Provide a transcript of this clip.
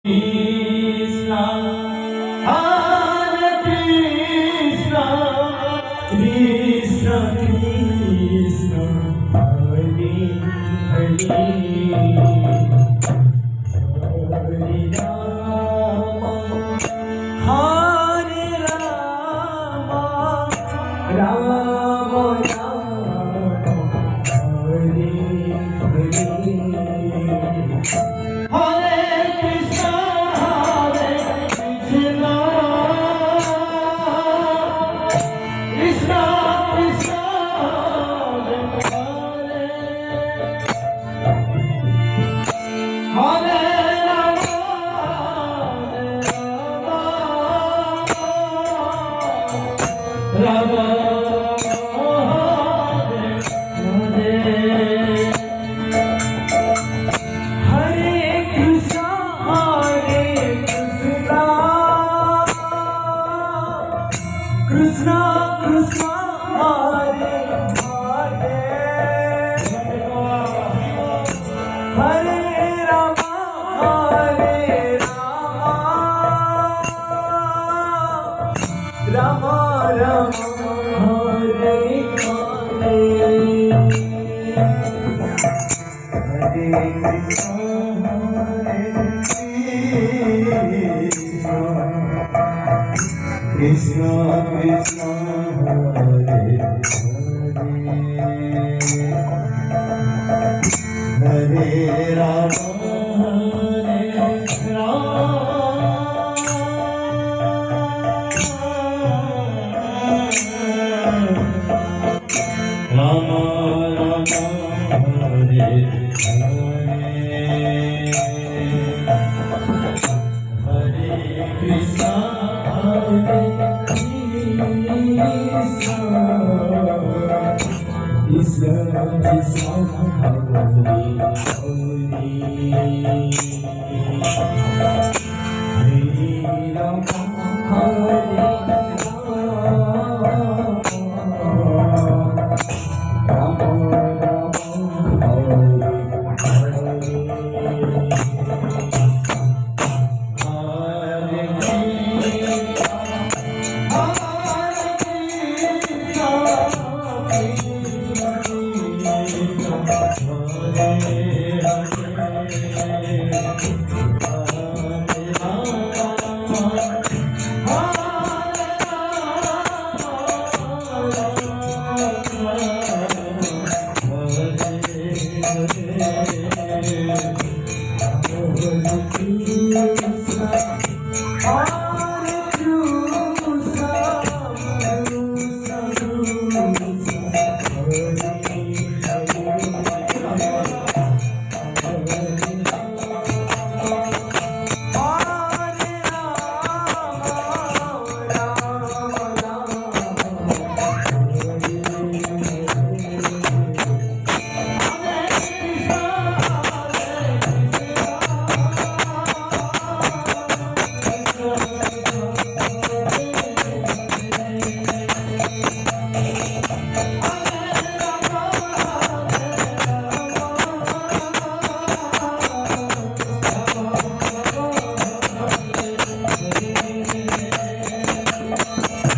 Krishna, Hare Krishna, Krishna Krishna, Hare Hare, Hare Rama, Hare Rama, Rama Rama, Hare Hare. Krishna Krishna Hare Hare, Hare Rama Hare Rama, Rama Rama Hare Hare, Hare Krishna Krishna Krishna Hare Hare, Hare Rama Rama Rama Hare Hare, Hare Krishna Krishna Krishna Hare Hare, Hare Rama Hare Hare